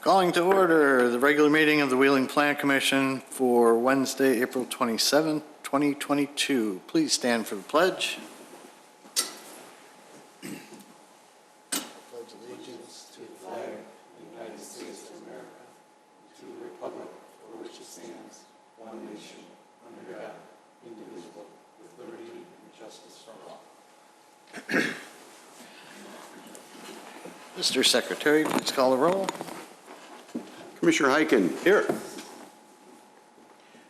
Calling to order the regular meeting of the Wheeling Plan Commission for Wednesday, April 27th, 2022. Please stand for the pledge. Pledge allegiance to the flag of the United States of America, to the republic for which it stands, one nation, under God, indivisible, with liberty and justice for all. Mr. Secretary, please call the roll. Commissioner Heiken. Here.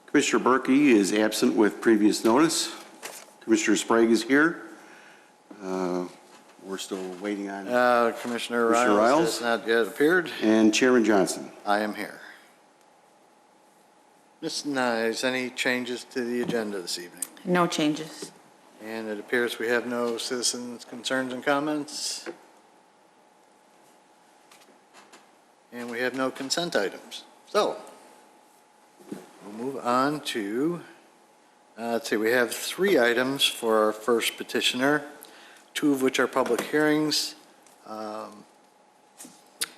Commissioner Berkey is absent with previous notice. Commissioner Sprague is here. We're still waiting on Commissioner Riles has not yet appeared. and Chairman Johnson. I am here. Ms. Nyes, any changes to the agenda this evening? No changes. And it appears we have no citizens' concerns and comments. And we have no consent items. So we'll move on to, let's see, we have 3 items for our first petitioner, 2 of which are public hearings.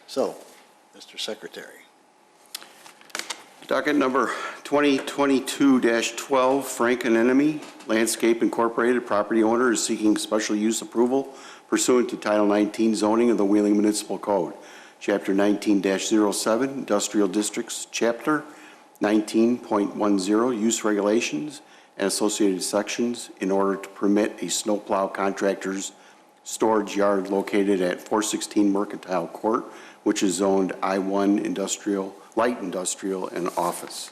So, Mr. Secretary. Docket number 2022-12, Frank Anemone Landscape Incorporated, property owner, is seeking special use approval pursuant to Title 19 zoning of the Wheeling Municipal Code. Chapter 19-07, Industrial Districts, Chapter 19.10, Use Regulations and Associated Sections, in order to permit a snowplow contractor's storage yard located at 416 Mercantile Court, which is zoned I-1 Industrial, Light Industrial, and Office.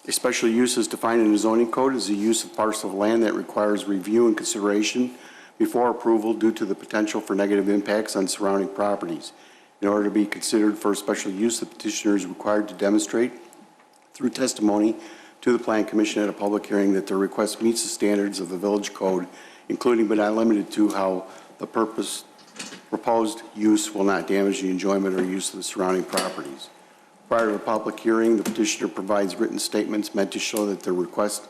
A special use is defined in the zoning code as the use of parcel of land that requires review and consideration before approval due to the potential for negative impacts on surrounding properties. In order to be considered for a special use, the petitioner is required to demonstrate through testimony to the Plan Commission at a public hearing that their request meets the standards of the village code, including but not limited to how the proposed use will not damage the enjoyment or use of the surrounding properties. Prior to the public hearing, the petitioner provides written statements meant to show that their request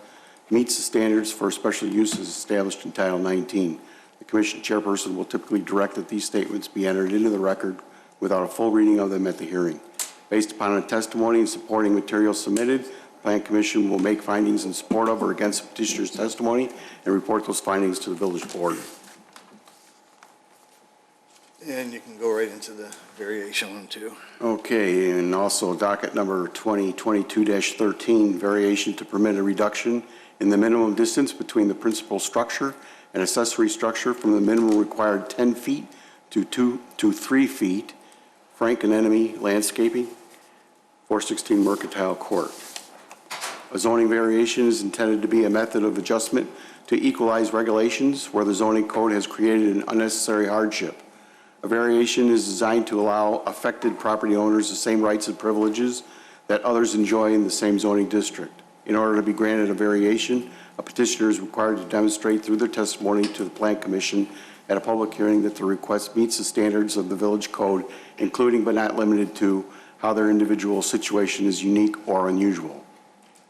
meets the standards for special uses established in Title 19. The Commission chairperson will typically direct that these statements be entered into the record without a full reading of them at the hearing. Based upon the testimony and supporting materials submitted, the Plan Commission will make findings in support of or against the petitioner's testimony and report those findings to the village board. And you can go right into the variation one too. Okay, and also docket number 2022-13, variation to permit a reduction in the minimum distance between the principal structure and accessory structure from the minimum required 10 feet to 3 feet. Frank Anemone Landscaping, 416 Mercantile Court. A zoning variation is intended to be a method of adjustment to equalize regulations where the zoning code has created an unnecessary hardship. A variation is designed to allow affected property owners the same rights and privileges that others enjoy in the same zoning district. In order to be granted a variation, a petitioner is required to demonstrate through their testimony to the Plan Commission at a public hearing that the request meets the standards of the village code, including but not limited to how their individual situation is unique or unusual.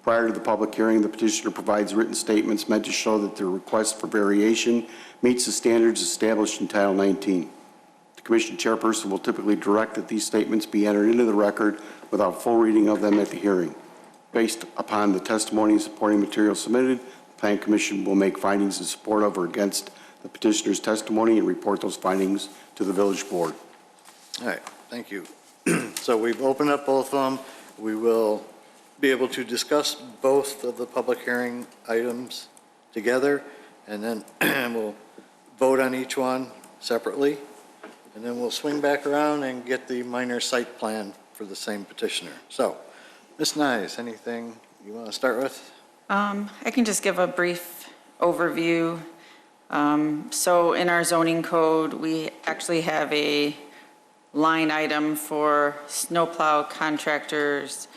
Prior to the public hearing, the petitioner provides written statements meant to show that their request for variation meets the standards established in Title 19. The Commission chairperson will typically direct that these statements be entered into the record without full reading of them at the hearing. Based upon the testimony and supporting materials submitted, the Plan Commission will make findings in support of or against the petitioner's testimony and report those findings to the village board. All right, thank you. So we've opened up both of them. We will be able to discuss both of the public hearing items together, and then we'll vote on each one separately, and then we'll swing back around and get the minor site plan for the same petitioner. So, Ms. Nyes, anything you want to start with? I can just give a brief overview. So in our zoning code, we actually have a line item for snowplow contractors'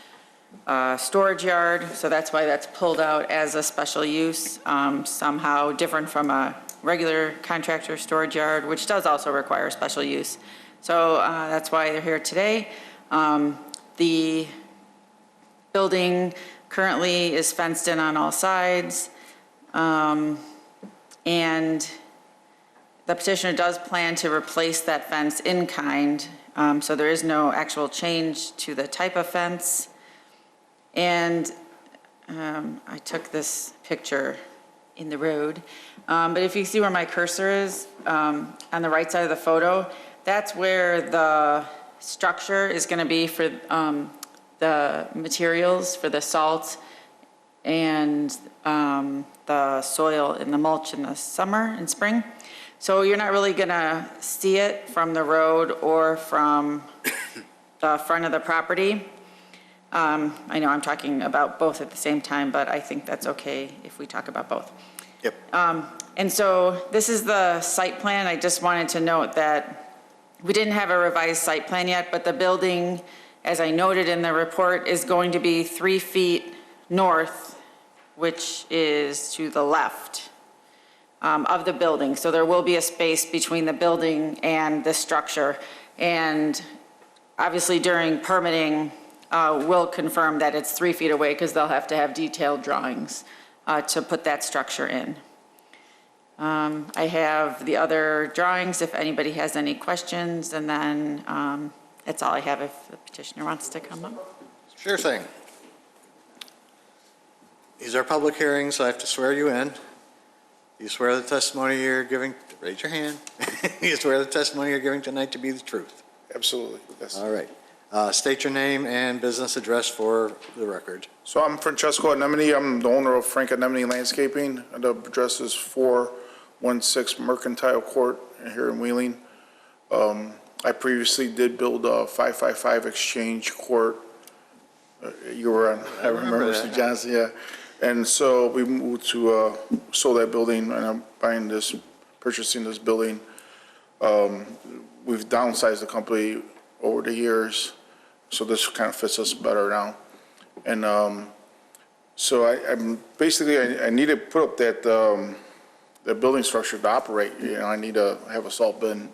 storage yard. So that's why that's pulled out as a special use, somehow different from a regular contractor storage yard, which does also require special use. So that's why they're here today. The building currently is fenced in on all sides. And the petitioner does plan to replace that fence in kind, so there is no actual change to the type of fence. And I took this picture in the road, but if you see where my cursor is, on the right side of the photo, that's where the structure is going to be for the materials, for the salt and the soil and the mulch in the summer and spring. So you're not really going to see it from the road or from the front of the property. I know I'm talking about both at the same time, but I think that's okay if we talk about both. Yep. And so this is the site plan. I just wanted to note that we didn't have a revised site plan yet, but the building, as I noted in the report, is going to be 3 feet north, which is to the left of the building. So there will be a space between the building and the structure. And obviously during permitting, we'll confirm that it's 3 feet away because they'll have to have detailed drawings to put that structure in. I have the other drawings if anybody has any questions, and then that's all I have if the petitioner wants to come up. Sure thing. These are public hearings, so I have to swear you in. You swear the testimony you're giving, raise your hand. You swear the testimony you're giving tonight to be the truth. Absolutely, yes. All right. State your name and business address for the record. So I'm Francesco Anemone. I'm the owner of Frank Anemone Landscaping. And the address is 416 Mercantile Court here in Wheeling. I previously did build a 555 Exchange Court. You were on, I remember Mr. Johnson, yeah. And so we moved to, sold that building, and I'm purchasing this building. We've downsized the company over the years, so this kind of fits us better now. And so I'm basically, I need to put up that the building structure to operate. You know, I need to have a salt bin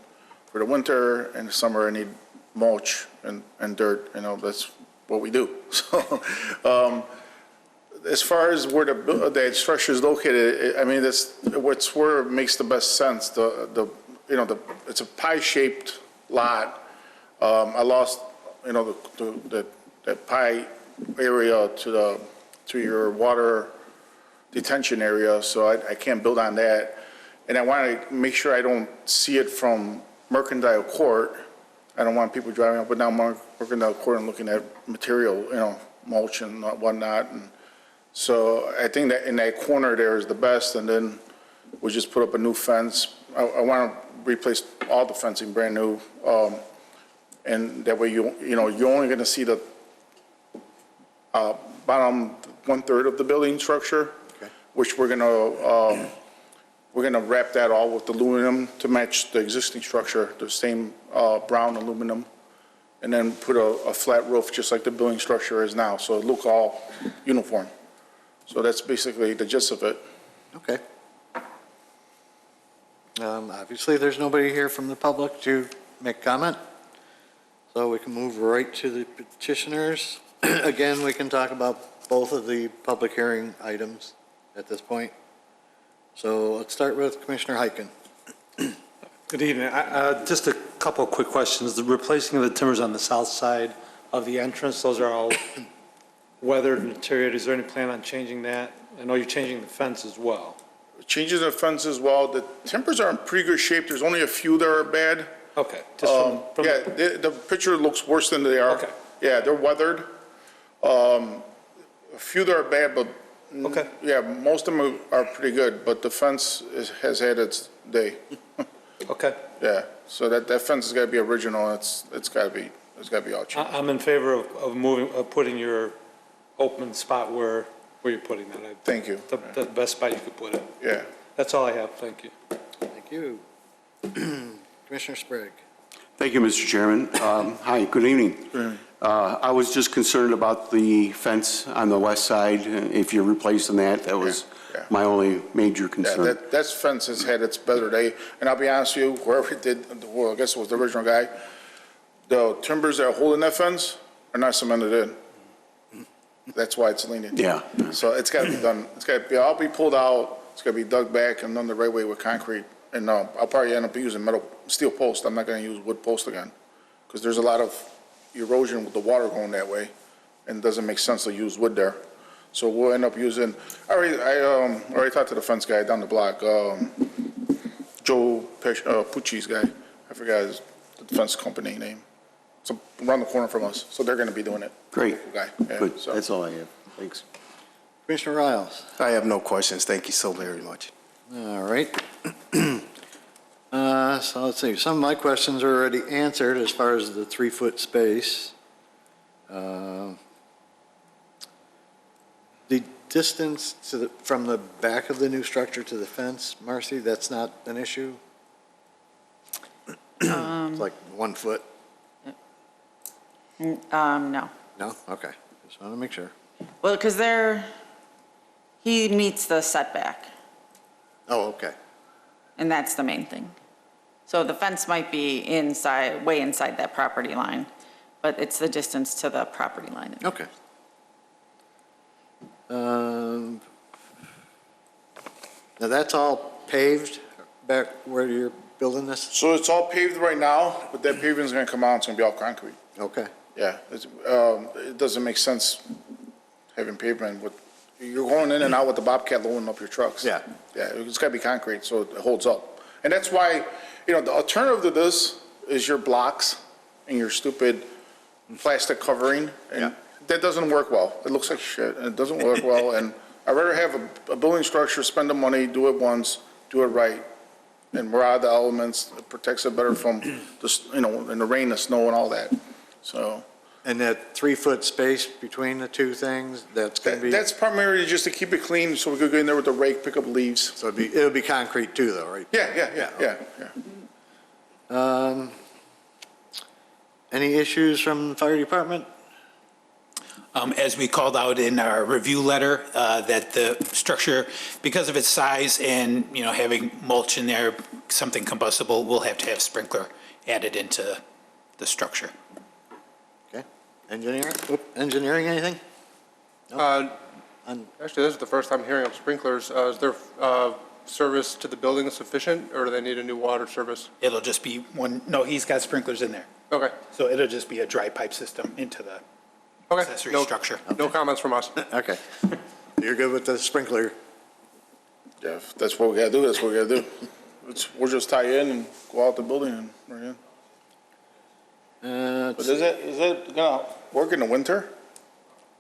for the winter, and the summer I need mulch and dirt. You know, that's what we do. So as far as where the structure is located, I mean, that's what's where it makes the best sense. It's a pie-shaped lot. I lost, you know, that pie area to your water detention area, so I can't build on that. And I want to make sure I don't see it from Mercantile Court. I don't want people driving up and down Mercantile Court and looking at material, you know, mulch and whatnot. And so I think that in that corner there is the best, and then we just put up a new fence. I want to replace all the fencing brand new. And that way, you're only going to see the bottom 1/3 of the building structure, okay, which we're going to wrap that all with aluminum to match the existing structure, the same brown aluminum, and then put a flat roof just like the building structure is now, so it look all uniform. So that's basically the gist of it. Okay. Obviously, there's nobody here from the public to make comment. So we can move right to the petitioners. Again, we can talk about both of the public hearing items at this point. So let's start with Commissioner Hyken. Good evening. Just a couple of quick questions. The replacing of the timbers on the south side of the entrance, those are all weathered and deteriorated. Is there any plan on changing that? I know you're changing the fence as well. Changes in the fence as well. The timbers are in pretty good shape. There's only a few that are bad. Okay. Just from Yeah, the picture looks worse than they are. Okay. Yeah, they're weathered. A few that are bad, but okay. Yeah, most of them are pretty good, but the fence has had its day. Okay. Yeah, so that fence has got to be original. It's got to be all changed. I'm in favor of putting your open spot where you're putting that. Thank you. The best spot you could put it. Yeah. That's all I have. Thank you. Thank you. Commissioner Sprague. Thank you, Mr. Chairman. Hi, good evening. I was just concerned about the fence on the west side. If you're replacing that, that was my only major concern. Yeah, that fence has had its better day. And I'll be honest with you, whoever did, well, I guess it was the original guy, the timbers that are holding that fence are not cemented in. That's why it's leaning. Yeah. So it's got to be done. It's got to be all be pulled out. It's got to be dug back and done the right way with concrete. And I'll probably end up using steel post. I'm not gonna use wood post again, because there's a lot of erosion with the water going that way, and it doesn't make sense to use wood there. So we'll end up using, I already talked to the fence guy down the block, Joe Pucci's guy. I forgot the fence company name. It's around the corner from us, so they're gonna be doing it. Great. Guy. Yeah, Good, so. that's all I have. Thanks. Commissioner Riles? I have no questions. Thank you so very much. All right. So let's see, some of my questions are already answered as far as the 3-foot space. The distance from the back of the new structure to the fence, Marcy, that's not an issue? It's like 1 foot? No. No? Okay, just want to make sure. Well, because he meets the setback, Oh, okay, and that's the main thing. So the fence might be inside, way inside that property line, but it's the distance to the property line. okay. Now that's all paved back where you're building this? So it's all paved right now, but that paving's gonna come out, it's gonna be all concrete. Okay, Yeah, it doesn't make sense having pavement with, you're going in and out with the Bobcat loading up your trucks. Yeah. Yeah, it's gotta be concrete, so it holds up. And that's why, the alternative to this is your blocks and your stupid plastic covering. Yeah. And that doesn't work well. It looks like shit, and it doesn't work well, and I'd rather have a building structure, spend the money, do it once, do it right, and we're out of the elements, it protects it better from in the rain, the snow, and all that, so. and that 3-foot space between the two things, that's going to be? That's primarily just to keep it clean, so we could go in there with the rake, pick up leaves. So it'll be concrete too, though, right? Yeah. Any issues from the fire department? As we called out in our review letter, that the structure, because of its size and, having mulch in there, something combustible, will have to have sprinkler added into the structure. Okay, engineering, anything? Actually, this is the first time hearing of sprinklers. Is their service to the building sufficient, or do they need a new water service? It'll just be one, no, he's got sprinklers in there. Okay. So it'll just be a dry pipe system into the Okay. accessory No- structure. No comments from us. Okay, you're good with the sprinkler? Yeah, if that's what we gotta do, that's what we gotta do. We'll just tie in and go out the building and we're in. But is it gonna work in the winter?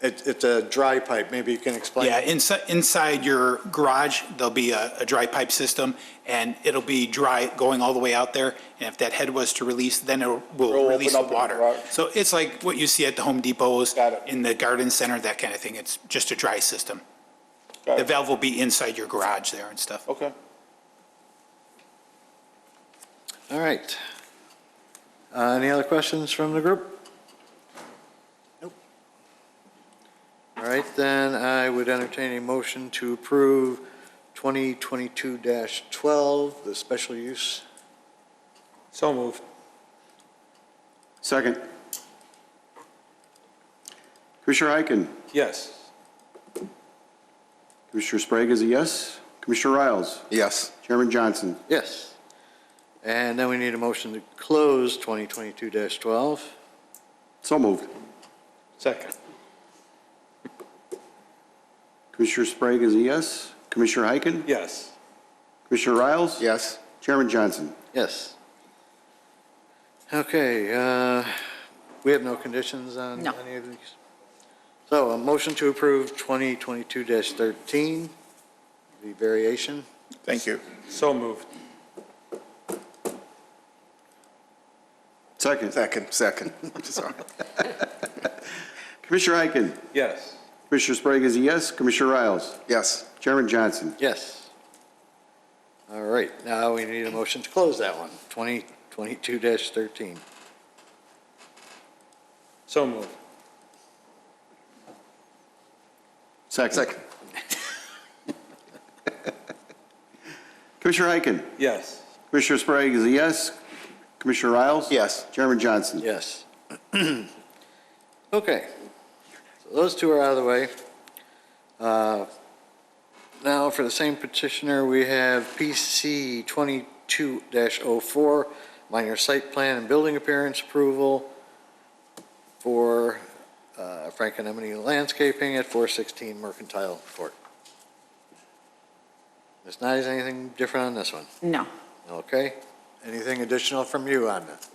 It's a dry pipe, maybe you can explain? Yeah, inside your garage, there'll be a dry pipe system, and it'll be dry going all the way out there. And if that head was to release, then it It'll will release the open up in the water. garage. So it's like what you see at the Home Depots, Got it. in the garden center, that kind of thing. It's just a dry system. Got The it. valve will be inside your garage there and stuff. Okay. All right. Any other questions from the group? Nope. All right, then I would entertain a motion to approve 2022-12, the special use. So moved. Second. Commissioner Heiken. Yes. Commissioner Sprague is a yes. Commissioner Riles. Yes. Chairman Johnson. Yes. And then we need a motion to close 2022-12. So moved. Second. Commissioner Sprague is a yes. Commissioner Heiken. Yes. Commissioner Riles. Yes. Chairman Johnson. Yes. Okay, we have no conditions on No. any of these? So a motion to approve 2022-13, the variation. Thank you. So moved. Second. Second. Sorry. Commissioner Heiken. Yes. Commissioner Sprague is a yes. Commissioner Riles. Yes. Chairman Johnson. Yes. All right, now we need a motion to close that one, 2022-13. So moved. Second. Commissioner Heiken. Yes. Commissioner Sprague is a yes. Commissioner Riles. Yes. Chairman Johnson. Yes. Okay, so those two are out of the way. Now, for the same petitioner, we have PC 2022-04, minor site plan and building appearance approval for Frank Anemone Landscaping at 416 Mercantile Court. Ms. Nyes, anything different on this one? No. Okay. Anything additional from you on that?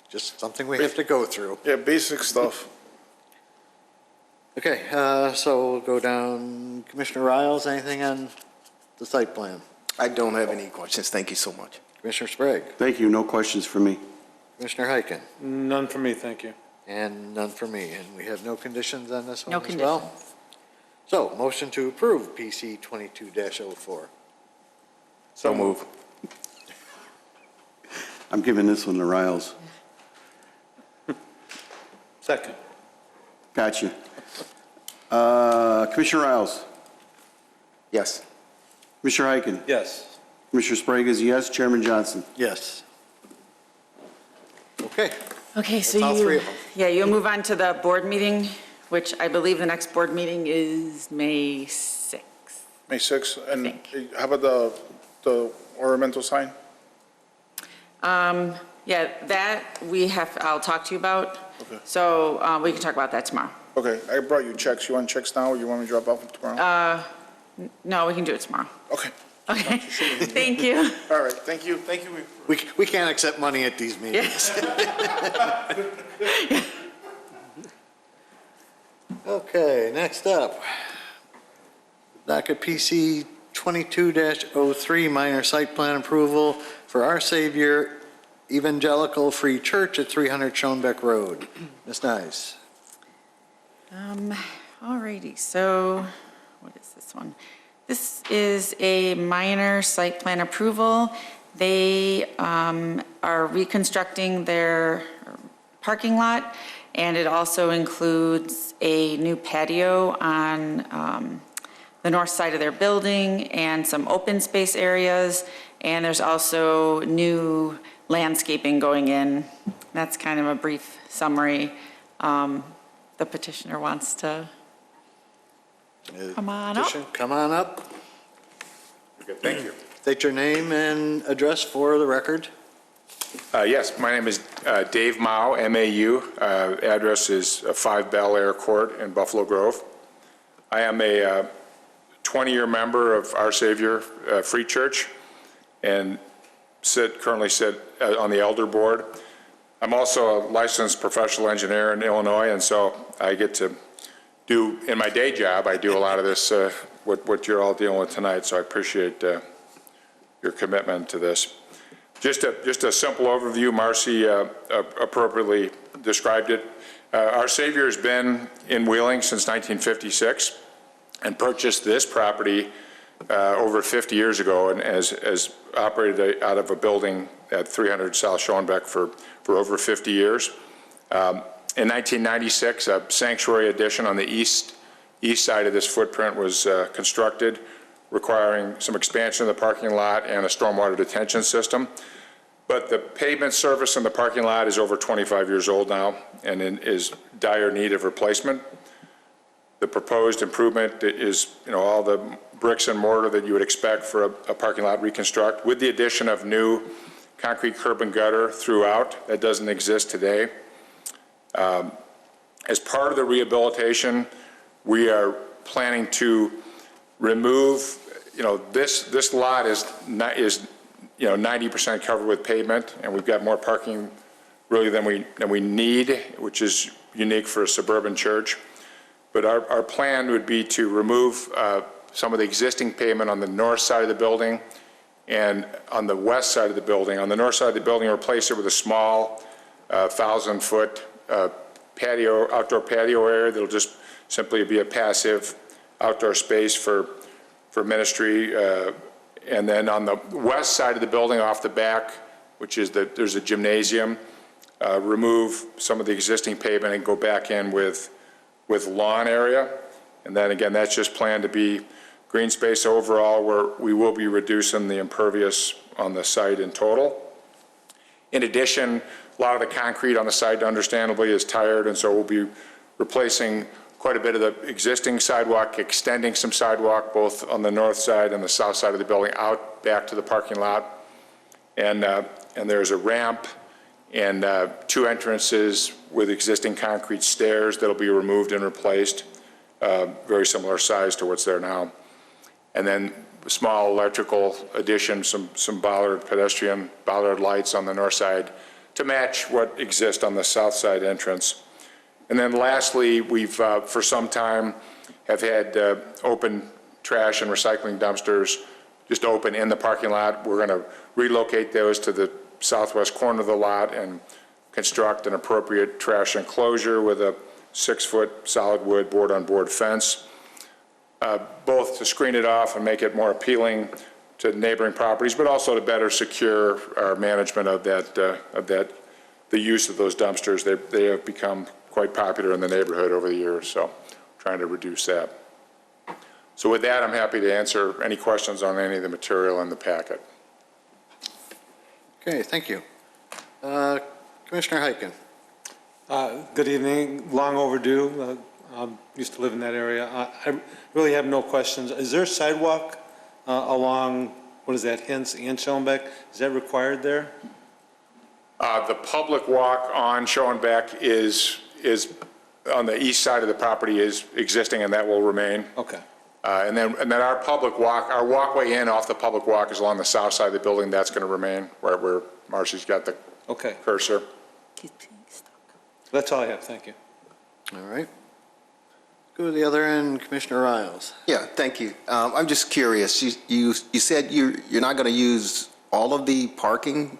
Just something we have to go through. Yeah, basic stuff. Okay, so we'll go down. Commissioner Riles, anything on the site plan? I don't have any questions. Thank you so much. Commissioner Sprague? Thank you, no questions for me. Commissioner Heiken? None for me, thank you. And none for me. And we have no conditions on this one No as well? conditions. So, motion to approve PC 22-04. So move. I'm giving this one to Riles. Second. Gotcha. Commissioner Riles? Yes. Commissioner Heiken? Yes. Commissioner Sprague is a yes. Chairman Johnson? Yes. Okay. Okay, so That's all three of them. yeah, you'll move on to the board meeting, which I believe the next board meeting is May 6th. May 6th, and think. how about the ornamental sign? Yeah, that I'll talk to you about. Okay. So we can talk about that tomorrow. Okay, I brought you checks. You want checks now, or you want me to drop off tomorrow? No, we can do it tomorrow. Okay, Okay, thank you. all right, thank you, thank you. We can't accept money at these meetings. Okay, next up. Docket PC 22-03, minor site plan approval for Our Saviour Evangelical Free Church at 300 Schoenbeck Road. Ms. Nyes. All righty, so what is this one? This is a minor site plan approval. They are reconstructing their parking lot, and it also includes a new patio on the north side of their building and some open space areas, and there's also new landscaping going in. That's kind of a brief summary. The petitioner wants to come on up. Come on up. Good, thank you. State your name and address for the record. Yes, my name is Dave Mao, M-A-U. Address is 5 Bel Air Court in Buffalo Grove. I am a 20-year member of Our Saviour Free Church and currently sit on the elder board. I'm also a licensed professional engineer in Illinois, and so I get to do, in my day job, I do a lot of this, what you're all dealing with tonight, so I appreciate your commitment to this. Just a simple overview, Marcy appropriately described it. Our Saviour has been in Wheeling since 1956 and purchased this property over 50 years ago and has operated out of a building at 300 South Schoenbeck for over 50 years. In 1996, a sanctuary addition on the east side of this footprint was constructed, requiring some expansion of the parking lot and a stormwater detention system. But the pavement surface in the parking lot is over 25 years old now and is dire need of replacement. The proposed improvement is, all the bricks and mortar that you would expect for a parking lot reconstruct, with the addition of new concrete curb and gutter throughout that doesn't exist today. As part of the rehabilitation, we are planning to remove, this lot is 90% covered with pavement, and we've got more parking really than we need, which is unique for a suburban church. But our plan would be to remove some of the existing pavement on the north side of the building and on the west side of the building. On the north side of the building, replace it with a small 1,000-foot outdoor patio area that'll just simply be a passive outdoor space for ministry. And then on the west side of the building off the back, which is there's a gymnasium, remove some of the existing pavement and go back in with lawn area. And then again, that's just planned to be green space overall, where we will be reducing the impervious on the site in total. In addition, a lot of the concrete on the site, understandably, is tired, and so we'll be replacing quite quite a bit of the existing sidewalk, extending some sidewalk both on the north side and the south side of the building out back to the parking lot. And there's a ramp and 2 entrances with existing concrete stairs that'll be removed and replaced, very similar size to what's there now. And then a small electrical addition, some pedestrian bollard lights on the north side to match what exists on the south side entrance. And then lastly, we've, for some time, have had open trash and recycling dumpsters just open in the parking lot. We're going to relocate those to the southwest corner of the lot and construct an appropriate trash enclosure with a 6-foot solid wood board-on-board fence, both to screen it off and make it more appealing to neighboring properties, but also to better secure our management of the use of those dumpsters. They have become quite popular in the neighborhood over the years, so trying to reduce that. So with that, I'm happy to answer any questions on any of the material in the packet. Okay, thank you. Commissioner Heiken. Good evening. Long overdue. I used to live in that area. I really have no questions. Is there a sidewalk along, what is that, Hints and Schoenbeck? Is that required there? The public walk on Schoenbeck is on the east side of the property is existing, and that will remain. Okay. And then our public walk, our walkway in off the public walk is along the south side of the building. That's going to remain where Marcy's got the cursor. That's all I have. Thank you. All right. Go to the other end, Commissioner Riles. Yeah, thank you. I'm just curious. You said you're not going to use all of the parking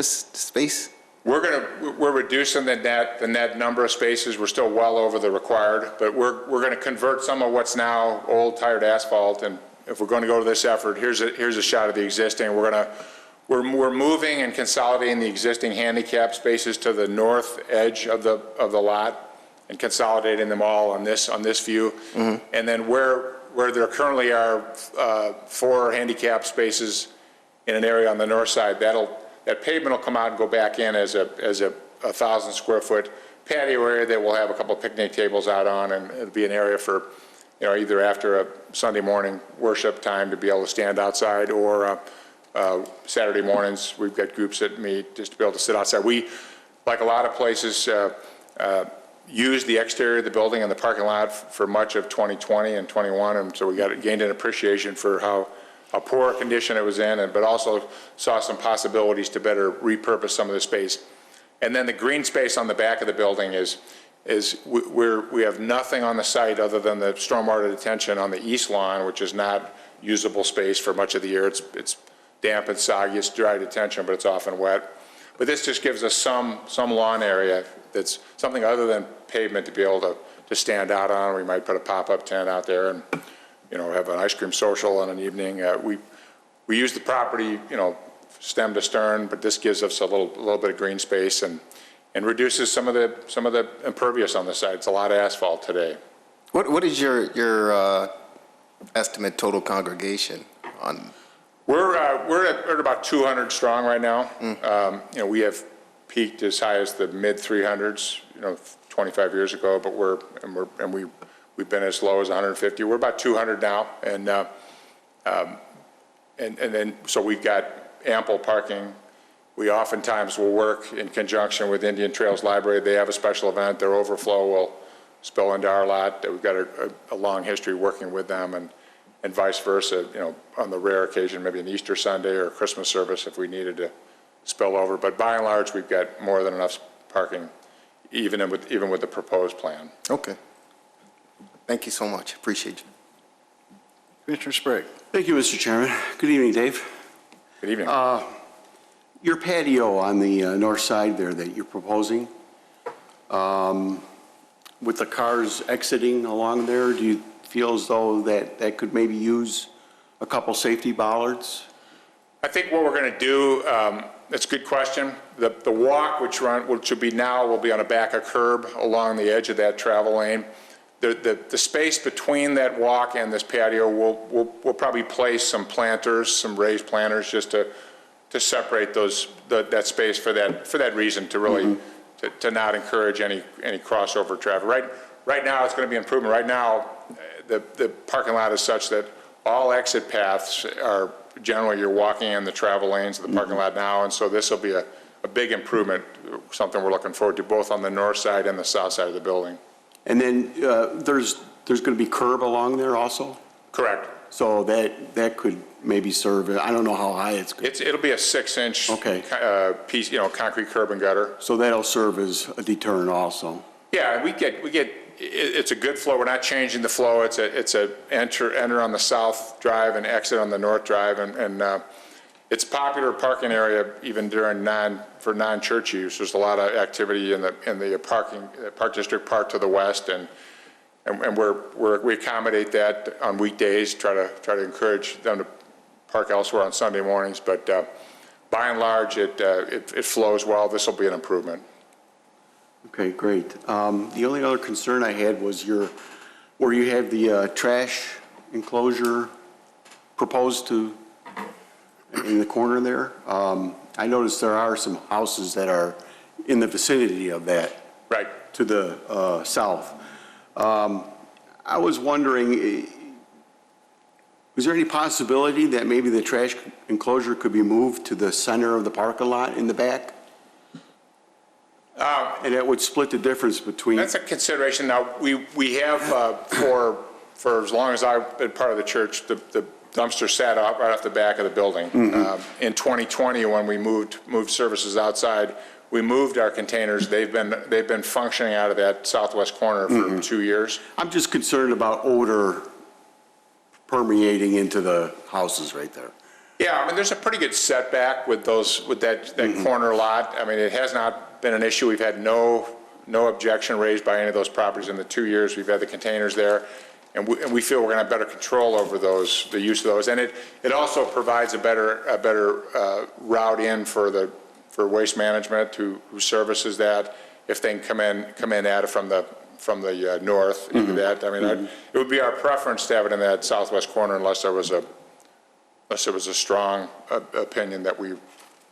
space? We're reducing the net number of spaces. We're still well over the required, but we're going to convert some of what's now old, tired asphalt. And if we're going to go to this effort, here's a shot of the existing. We're moving and consolidating the existing handicap spaces to the north edge of the lot and consolidating them all on this view. Mm-hmm. And then where there currently are 4 handicap spaces in an area on the north side, that pavement will come out and go back in as a 1,000 square foot patio area that we'll have a couple of picnic tables out on, and it'll be an area for, either after a Sunday morning worship time to be able to stand outside, or Saturday mornings we've got groups that meet just to be able to sit outside. We, like a lot of places, used the exterior of the building and the parking lot for much of 2020 and 21, and so we gained an appreciation for how poor condition it was in, but also saw some possibilities to better repurpose some of the space. And then the green space on the back of the building we have nothing on the site other than the stormwater detention on the east lawn, which is not usable space for much of the year. It's damp and soggy, it's dry detention, but it's often wet. But this just gives us some lawn area that's something other than pavement to be able to stand out on. We might put a pop-up tent out there and have an ice cream social on an evening. We use the property, stem to stern, but this gives us a little bit of green space and reduces some of the impervious on the side. It's a lot of asphalt today. What is your estimate total congregation on? We're at about 200 strong right now. Mm. We have peaked as high as the mid 300s, 25 years ago, but we've been as low as 150. We're about 200 now, and then so we've got ample parking. We oftentimes will work in conjunction with Indian Trails Library. They have a special event. Their overflow will spill into our lot. We've got a long history working with them, and vice versa. On the rare occasion, maybe an Easter Sunday or a Christmas service, if we needed to spill over. But by and large, we've got more than enough parking, even with the proposed plan. Okay. Thank you so much. Appreciate you. Commissioner Sprague. Thank you, Mr. Chairman. Good evening, Dave. Good evening. Your patio on the north side there that you're proposing, with the cars exiting along there, do you feel as though that could maybe use a couple safety bollards? I think what we're going to do, that's a good question. The walk, which will be now, will be on the back of curb along the edge of that travel lane. The space between that walk and this patio, we'll probably place some planters, some raised planters, just to separate that space for that reason, to really to not encourage any crossover traffic. right now, it's going to be improvement. Right now, the parking lot is such that all exit paths are generally, you're walking in the travel lanes of the parking lot now, and so this will be a big improvement, something we're looking forward to, both on the north side and the south side of the building. And then there's going to be curb along there also? Correct. So that could maybe serve, I don't know how high it's going to. It'll be a 6-inch Okay. piece, concrete curb and gutter. So that'll serve as a deterrent also. Yeah, it's a good flow. We're not changing the flow. It's a enter on the south drive and exit on the north drive, and it's a popular parking area even during for non-church use. There's a lot of activity in the park district part to the west, and we accommodate that on weekdays. Try to encourage them to park elsewhere on Sunday mornings, but by and large, it flows well. This will be an improvement. Okay, great. The only other concern I had was where you have the trash enclosure proposed in the corner there. I noticed there are some houses that are in the vicinity of that. Right. To the south. I was wondering, was there any possibility that maybe the trash enclosure could be moved to the center of the parking lot in the back? And it would split the difference between. That's a consideration. Now, we have, for as long as I've been part of the church, the dumpster sat out right off the back of the building. Mm-hmm. In 2020, when we moved services outside, we moved our containers. They've been functioning out of that southwest corner for 2 years. I'm just concerned about odor permeating into the houses right there. Yeah, I mean, there's a pretty good setback with that corner lot. I mean, it has not been an issue. We've had no objection raised by any of those properties in the 2 years we've had the containers there. And we feel we're going to have better control over the use of those. And it also provides a better route in for waste management who services that, if they can come in at it from the north into that. I mean, it would be our preference to have it in that southwest corner unless there was a strong opinion that we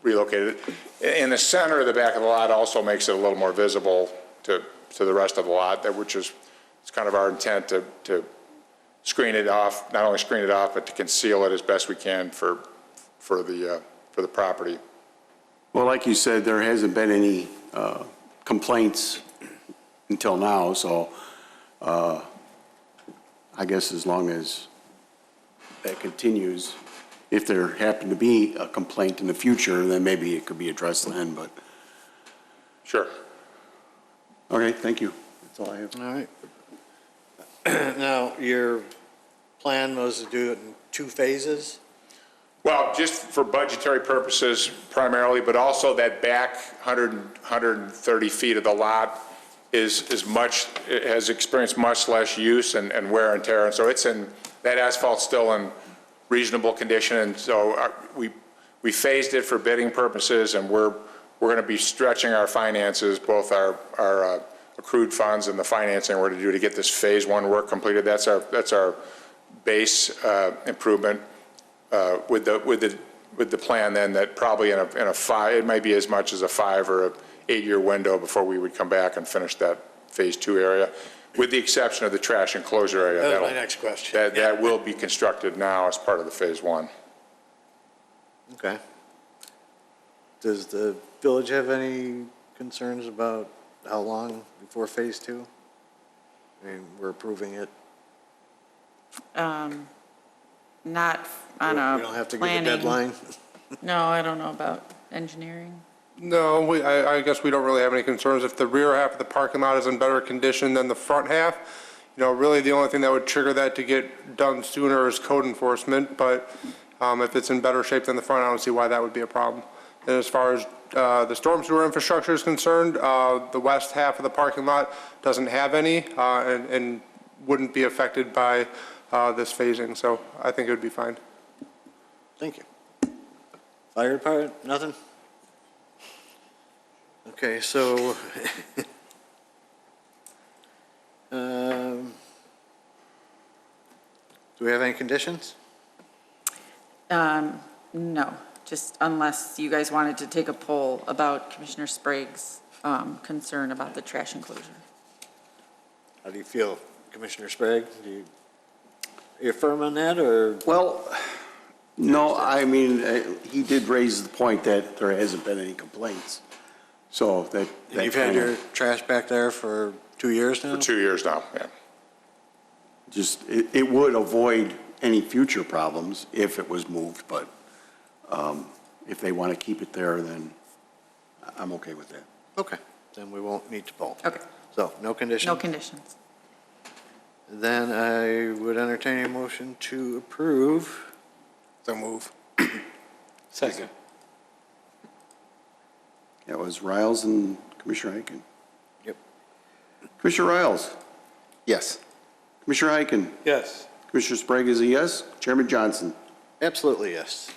relocated it. In the center of the back of the lot also makes it a little more visible to the rest of the lot, which is it's kind of our intent to screen it off, not only screen it off, but to conceal it as best we can for the property. Well, like you said, there hasn't been any complaints until now, so I guess as long as that continues, if there happened to be a complaint in the future, then maybe it could be addressed then, but. Sure. Okay, thank you. That's all I have. All right. Now, your plan was to do it in 2 phases? Well, just for budgetary purposes primarily, but also that back 130 feet of the lot has experienced much less use and wear and tear. And so that asphalt's still in reasonable condition. And so we phased it for bidding purposes, and we're going to be stretching our finances, both our accrued funds and the financing we're to do to get this phase 1 work completed. That's our base improvement with the plan then that probably in a 5, it might be as much as a 5 or a 8-year window before we would come back and finish that phase 2 area, with the exception of the trash enclosure area. That was my next question. That will be constructed now as part of the phase 1. Okay. Does the village have any concerns about how long before phase 2? I mean, we're approving it. Not on a We don't have to give a planning. deadline? No, I don't know about engineering. No, I guess we don't really have any concerns. If the rear half of the parking lot is in better condition than the front half, really the only thing that would trigger that to get done sooner is code enforcement. But if it's in better shape than the front, I don't see why that would be a problem. And as far as the storm sewer infrastructure is concerned, the west half of the parking lot doesn't have any and wouldn't be affected by this phasing. So I think it would be fine. Thank you. Fire department, nothing? Okay, so do we have any conditions? No, just unless you guys wanted to take a poll about Commissioner Sprague's concern about the trash enclosure. How do you feel, Commissioner Sprague? Are you firm on that, or? Well, no, I mean, he did raise the point that there hasn't been any complaints. So that. And you've had your trash back there for 2 years now? For 2 years now, yeah. Just, it would avoid any future problems if it was moved, but if they want to keep it there, then I'm okay with that. Okay, then we won't need to vote. Okay, So, no conditions? no conditions. Then I would entertain a motion to approve. So move. Second. That was Riles and Commissioner Heiken. Yep. Commissioner Riles, Yes. Commissioner Heiken, Yes. Commissioner Sprague is a yes. Chairman Johnson. Absolutely, yes.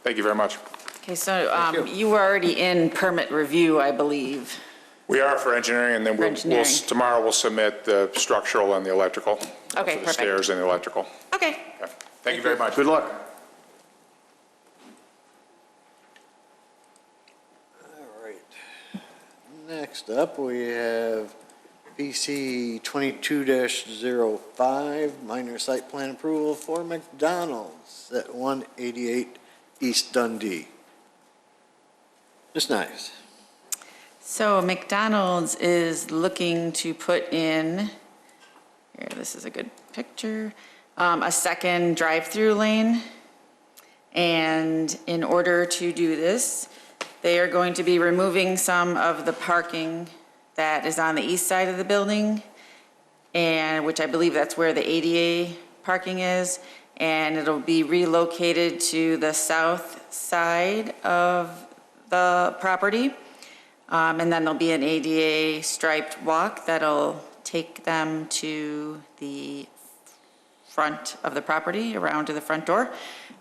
Thank you very much. Okay, so Thank you. you were already in permit review, I believe. We are for engineering, and then For engineering. tomorrow we'll submit the structural and the electrical. Okay, for the perfect. stairs and the electrical. Okay, Okay. Thank you very much. Good luck. All right. Next up, we have PC 22-05, minor site plan approval for McDonald's at 188 East Dundee. Ms. Nice. so McDonald's is looking to put in, here, this is a good picture, a second drive-through lane. And in order to do this, they are going to be removing some of the parking that is on the east side of the building, and which I believe that's where the ADA parking is, and it'll be relocated to the south side of the property. And then there'll be an ADA striped walk that'll take them to the front of the property, around to the front door.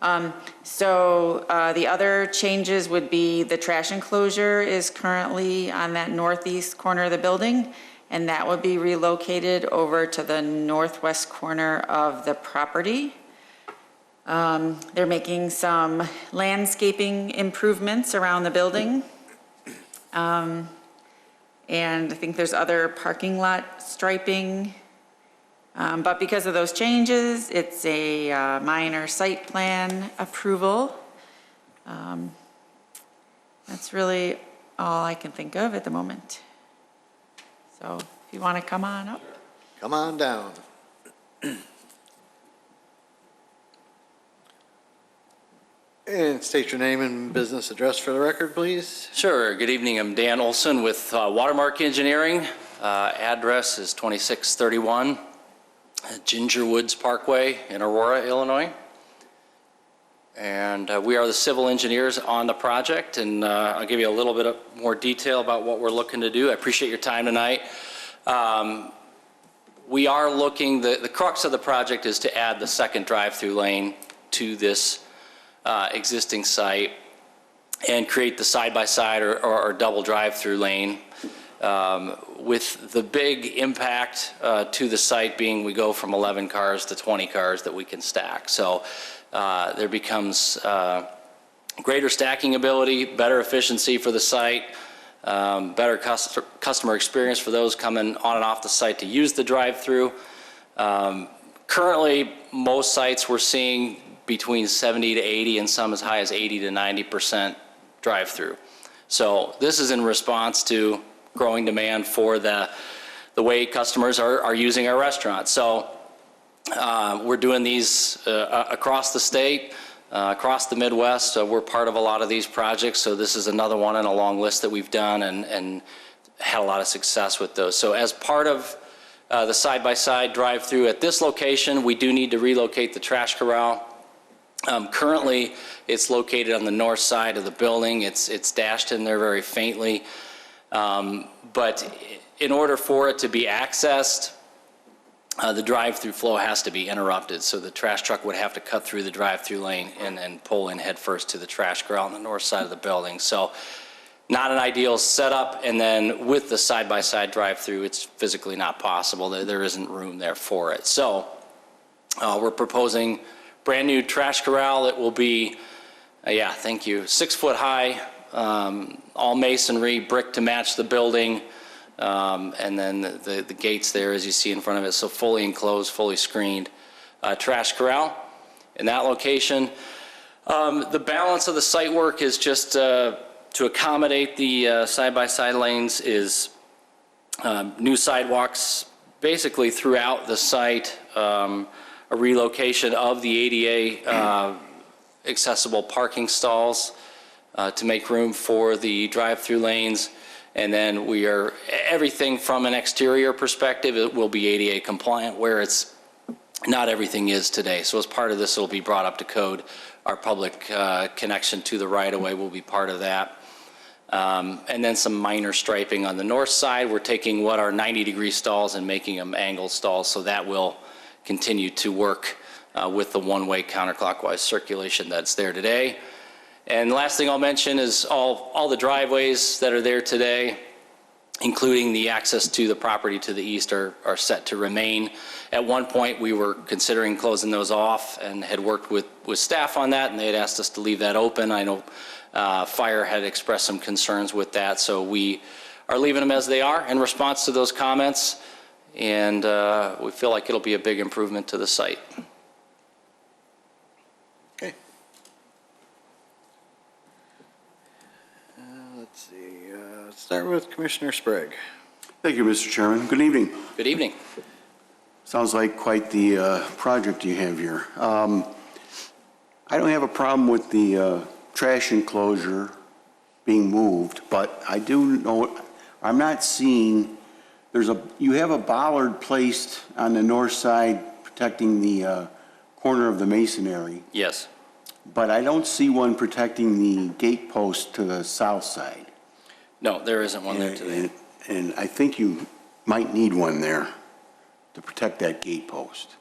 The other changes would be the trash enclosure is currently on that northeast corner of the building, and that would be relocated over to the northwest corner of the property. They're making some landscaping improvements around the building. And I think there's other parking lot striping. But because of those changes, it's a minor site plan approval. That's really all I can think of at the moment. So if you want to come on up. Come on down. And state your name and business address for the record, please. Sure. Good evening. I'm Dan Olson with Watermark Engineering. Address is 2631 Ginger Woods Parkway in Aurora, Illinois. And we are the civil engineers on the project, and I'll give you a little bit of more detail about what we're looking to do. I appreciate your time tonight. We are looking, the crux of the project is to add the second drive-through lane to this existing site and create the side-by-side or double drive-through lane. With the big impact to the site being we go from 11 cars to 20 cars that we can stack. So there becomes greater stacking ability, better efficiency for the site, better customer experience for those coming on and off the site to use the drive-through. Currently, most sites we're seeing between 70 to 80 and some as high as 80 to 90% drive-through. So this is in response to growing demand for the way customers are using our restaurants. So we're doing these across the state, across the Midwest. We're part of a lot of these projects, so this is another one in a long list that we've done and had a lot of success with those. So as part of the side-by-side drive-through at this location, we do need to relocate the trash corral. Currently, it's located on the north side of the building. It's dashed in there very faintly. But in order for it to be accessed, the drive-through flow has to be interrupted. So the trash truck would have to cut through the drive-through lane and pull in headfirst to the trash corral on the north side of the building. So not an ideal setup. And then with the side-by-side drive-through, it's physically not possible. There isn't room there for it. So we're proposing brand new trash corral. It will be, 6 foot high, all masonry, brick to match the building, and then the gates there, as you see in front of it, so fully enclosed, fully screened. Trash corral in that location. The balance of the site work is just to accommodate the side-by-side lanes is new sidewalks basically throughout the site, a relocation of the ADA accessible parking stalls to make room for the drive-through lanes. And then everything from an exterior perspective, it will be ADA compliant, where it's not everything is today. So as part of this, it'll be brought up to code. Our public connection to the right-of-way will be part of that. And then some minor striping on the north side. We're taking what are 90-degree stalls and making them angled stalls, so that will continue to work with the one-way counterclockwise circulation that's there today. And the last thing I'll mention is all the driveways that are there today, including the access to the property to the east, are set to remain. At one point, we were considering closing those off and had worked with staff on that, and they had asked us to leave that open. I know Fire had expressed some concerns with that, so we are leaving them as they are in response to those comments, and we feel like it'll be a big improvement to the site. Okay. Let's see, start with Commissioner Sprague. Thank you, Mr. Chairman. Good evening. Good evening. Sounds like quite the project you have here. I don't have a problem with the trash enclosure being moved, but I do know, I'm not seeing, you have a bollard placed on the north side protecting the corner of the masonry, Yes. but I don't see one protecting the gate post to the south side. No, there isn't one there today. And I think you might need one there to protect that gate post,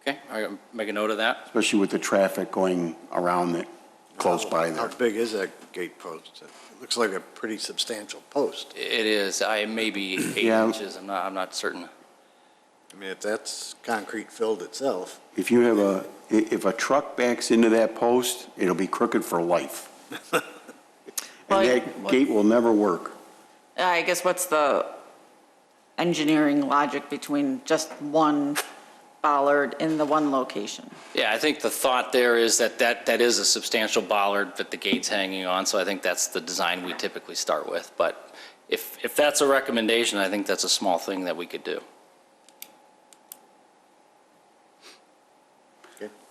Okay, I'll make a note of that. especially with the traffic going around it close by How there. big is that gate post? It looks like a pretty substantial post. It is, maybe 8 Yeah. inches, I'm not certain. I mean, if that's concrete filled itself. If you have if a truck backs into that post, it'll be crooked for life. Well, And that gate will never work. I guess what's the engineering logic between just one bollard in the one location? Yeah, I think the thought there is that is a substantial bollard that the gate's hanging on, so I think that's the design we typically start with. But if that's a recommendation, I think that's a small thing that we could do.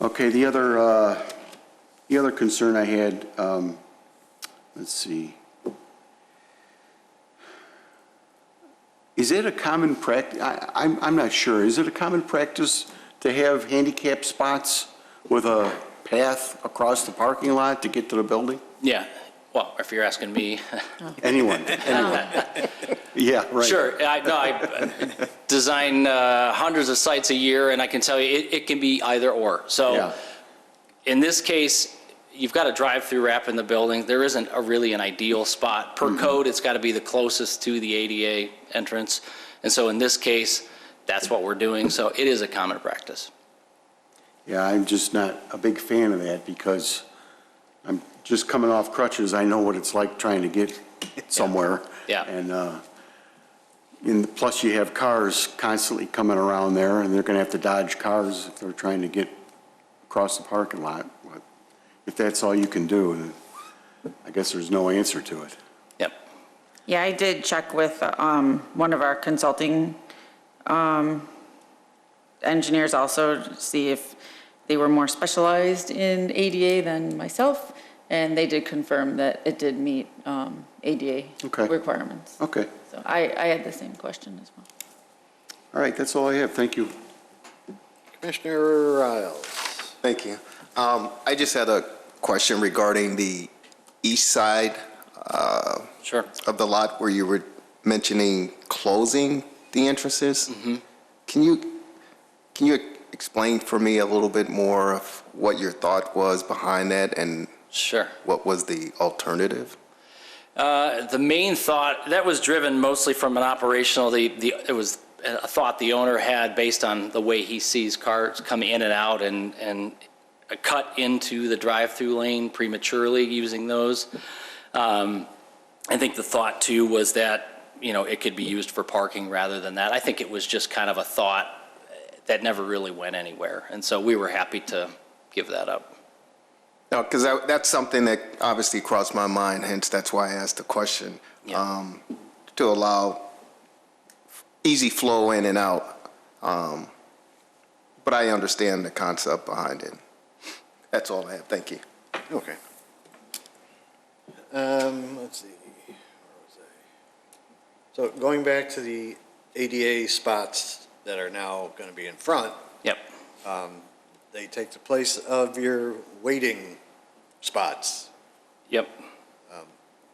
Okay, the other concern I had, let's see. Is it a common practice, I'm not sure, is it a common practice to have handicap spots with a path across the parking lot to get to the building? Yeah, well, if you're asking me. Anyone. Yeah, right. Sure, I design hundreds of sites a year, and I can tell you it can be either or. So Yeah. in this case, you've got a drive-through wrap in the building. There isn't really an ideal spot. Per code, it's got to be the closest to the ADA entrance. And so in this case, that's what we're doing. So it is a common practice. Yeah, I'm just not a big fan of that because I'm just coming off crutches. I know what it's like trying to get somewhere. Yeah. And plus you have cars constantly coming around there and they're going to have to dodge cars if they're trying to get across the parking lot. But if that's all you can do, then I guess there's no answer to it. Yep. Yeah, I did check with one of our consulting engineers also to see if they were more specialized in ADA than myself, and they did confirm that it did meet ADA Okay. requirements. Okay. So I had the same question as well. All right, that's all I have. Thank you. Commissioner Riles. Thank you. I just had a question regarding the east side Sure. of the lot where you were mentioning closing the entrances. Can you explain for me a little bit more of what your thought was behind that and Sure. what was the alternative? The main thought, that was driven mostly from an operational, it was a thought the owner had based on the way he sees cars come in and out and cut into the drive-through lane prematurely using those. I think the thought too was that it could be used for parking rather than that. I think it was just kind of a thought that never really went anywhere. And so we were happy to give that up. No, because that's something that obviously crossed my mind, hence that's why I asked the question. Yeah. To allow easy flow in and out. But I understand the concept behind it. That's all I have. Thank you. Okay. Let's see, where was I? So going back to the ADA spots that are now going to be in front, Yep. they take the place of your waiting spots. Yep.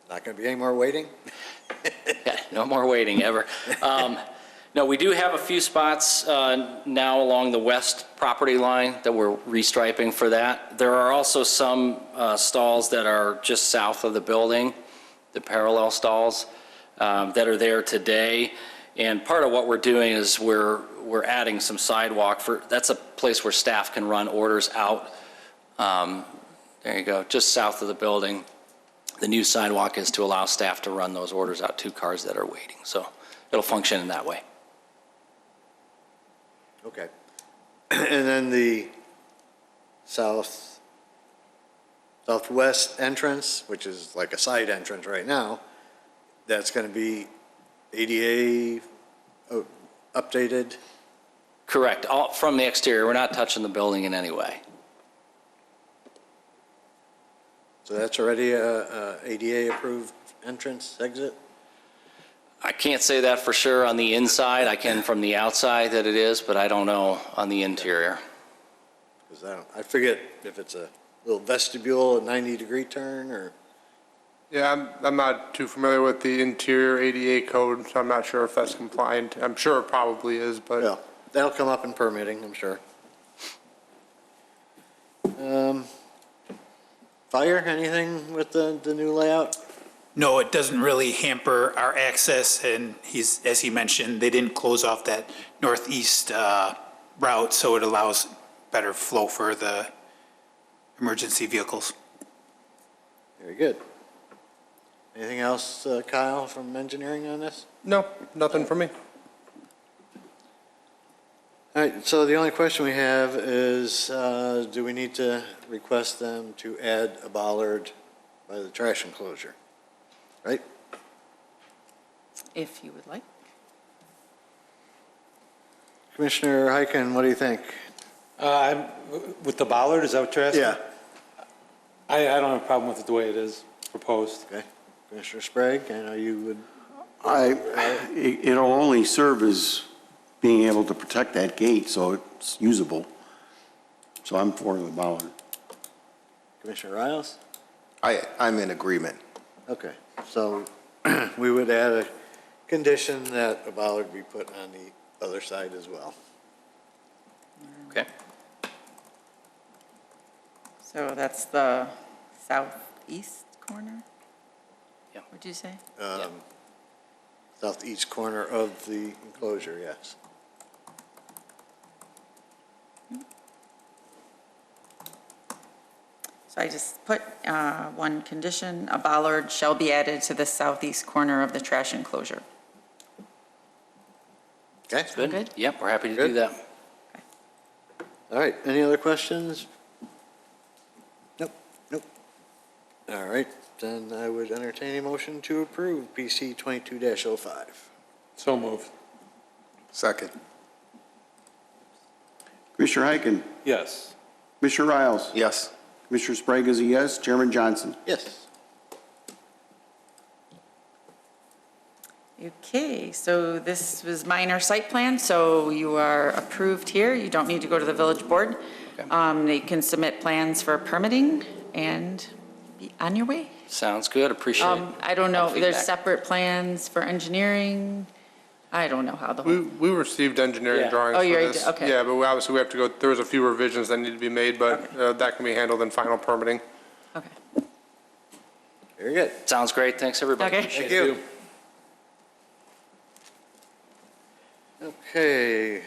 Not going to be any more waiting? Yeah, no more waiting ever. No, we do have a few spots now along the west property line that we're restriping for that. There are also some stalls that are just south of the building, the parallel stalls that are there today. And part of what we're doing is we're adding some sidewalk that's a place where staff can run orders out. There you go, just south of the building. The new sidewalk is to allow staff to run those orders out to cars that are waiting. So it'll function in that way. Okay. And then the southwest entrance, which is like a side entrance right now, that's going to be ADA updated? Correct, all from the exterior. We're not touching the building in any way. So that's already a ADA approved entrance exit? I can't say that for sure on the inside. I can from the outside that it is, but I don't know on the interior. Because I forget if it's a little vestibule, a 90-degree turn, or? Yeah, I'm not too familiar with the interior ADA code, so I'm not sure if that's compliant. I'm sure it probably is, but. Well, that'll come up in permitting, I'm sure. Fire, anything with the new layout? No, it doesn't really hamper our access, and as he mentioned, they didn't close off that northeast route, so it allows better flow for the emergency vehicles. Very good. Anything else, Kyle, from engineering on this? No, nothing for me. All right, so the only question we have is, do we need to request them to add a bollard by the trash enclosure? Right? If you would like. Commissioner Heiken, what do you think? With the bollard, is that what you're asking? Yeah. I don't have a problem with it the way it is proposed. Okay. Commissioner Sprague, I know you would. It'll only serve as being able to protect that gate so it's usable. So I'm for the bollard. Commissioner Riles? I'm in agreement. Okay, so we would add a condition that a bollard be put on the other side as well. Okay. So that's the southeast corner? Yep. What'd you say? Southeast corner of the enclosure, yes. So I just put one condition, a bollard shall be added to the southeast corner of the trash enclosure. Okay, Good? Good? Yep, we're happy to Good. do that. all right, any other questions? Nope, nope. All right, then I would entertain a motion to approve PC 22-05. So moved. Second. Commissioner Heiken, Yes. Commissioner Riles, Yes. Commissioner Sprague is a yes, Chairman Johnson. Yes. Okay, so this was minor site plan, so you are approved here. You don't need to go to the village board. They can submit plans for permitting and be on your way. Sounds good, appreciate it. I don't know, there's Feedback. separate plans for engineering. I don't know how the whole. We received engineering Yeah. drawings Oh, for you already this. did, okay. Yeah, but obviously we have to go, there was a few revisions that need to be made, but that can be handled in final permitting. Okay. Very good. Sounds great, thanks, everybody. Okay. Thank you. Okay,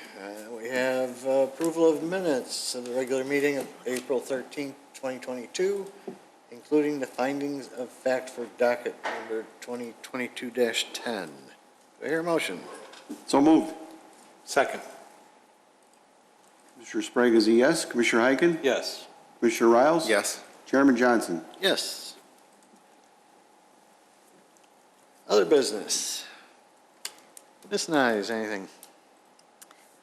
we have approval of minutes of the regular meeting of April 13th, 2022, including the findings of fact for docket number 2022-10. I hear a motion? So moved. Second. Commissioner Sprague is a yes. Commissioner Heiken? Yes. Commissioner Riles? Yes. Chairman Johnson? Yes. Other business? Ms. Nyes, anything?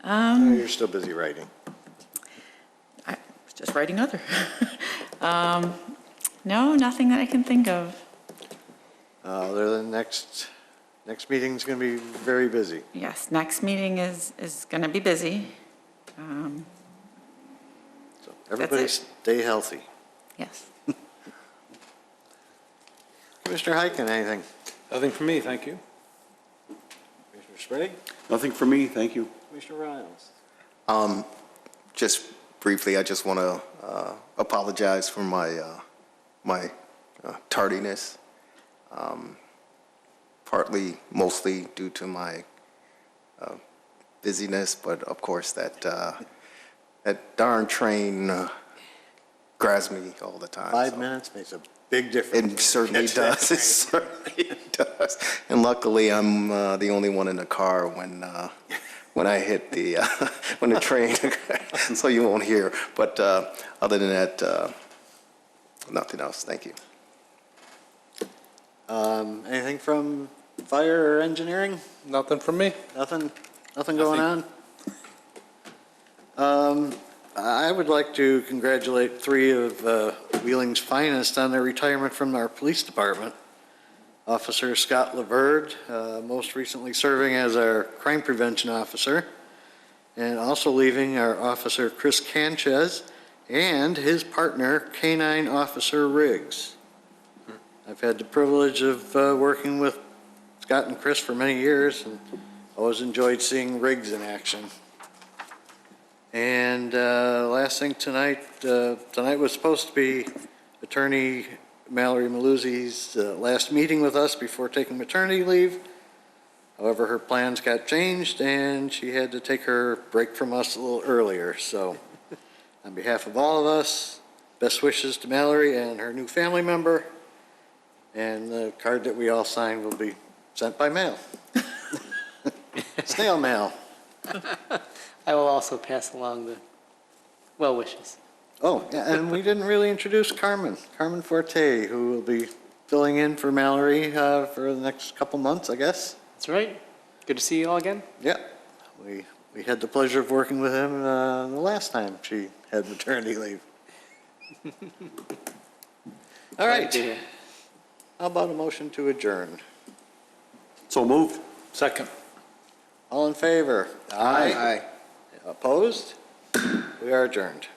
Oh, you're still busy writing. I was just writing other. No, nothing that I can think of. Other than next meeting's going to be very busy. Yes, next meeting is going to be busy. So everybody it. stay healthy. Yes. Commissioner Heiken, anything? Nothing from me, thank you. Commissioner Sprague? Nothing for me, thank you. Commissioner Riles? Just briefly, I just want to apologize for my tardiness, mostly due to my busyness, but of course that darn train grabs me all the time. 5 so. minutes makes a big difference. It certainly does. It certainly does. And luckily, I'm the only one in the car when I hit when the train, so you won't hear. But other than that, nothing else. Thank you. Anything from fire or engineering? Nothing from me. Nothing going on? I would like to congratulate 3 of Wheeling's finest on their retirement from our police department. Officer Scott Laverde, most recently serving as our crime prevention officer, and also leaving our officer Chris Canchez and his partner, Canine Officer Riggs. I've had the privilege of working with Scott and Chris for many years, and always enjoyed seeing Riggs in action. And last thing tonight was supposed to be Attorney Mallory Maluzzi's last meeting with us before taking maternity leave. However, her plans got changed and she had to take her break from us a little earlier. So on behalf of all of us, best wishes to Mallory and her new family member. And the card that we all signed will be sent by mail. Snail mail. I will also pass along the well wishes. Oh, yeah, and we didn't really introduce Carmen Forte, who will be filling in for Mallory for the next couple months, I guess. That's right. Good to see you all again. Yeah, we had the pleasure of working with him the last time she had maternity leave. All right, how about a motion to adjourn? So moved. Second. All in favor? Aye. Opposed? We are adjourned.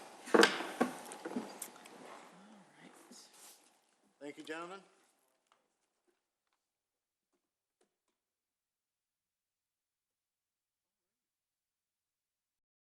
Thank you, gentlemen.